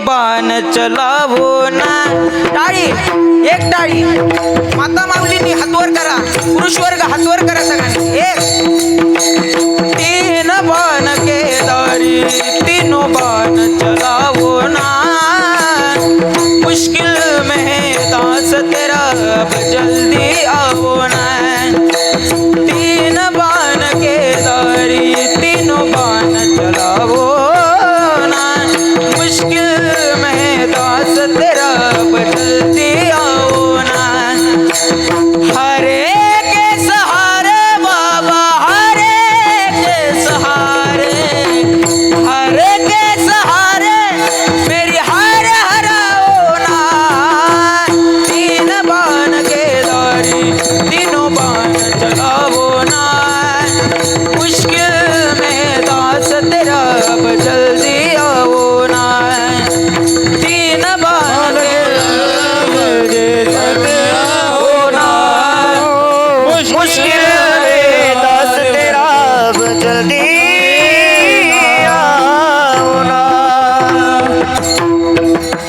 बाण चलावो ना. टाळी, एक टाळी. माता माऊलींनी हातवर करा, पुरुष वर्ग हातवर करा सगळ्यांनी. एक. तीन बाण केदारी तीनों बाण चलावो ना. मुश्किल में दास तेरा अब जल्दी आओ ना. तीन बाण केदारी तीनों बाण चलावो ना. मुश्किल में दास तेरा अब जल्दी आओ ना. हरे के सहारे बाबा हरे के सहारे, हरे के सहारे मेरी हर हराओ ना. तीन बाण केदारी तीनों बाण चलावो ना. मुश्किल में दास तेरा अब जल्दी आओ ना. तीन बाण केदारी आओ ना. मुश्किल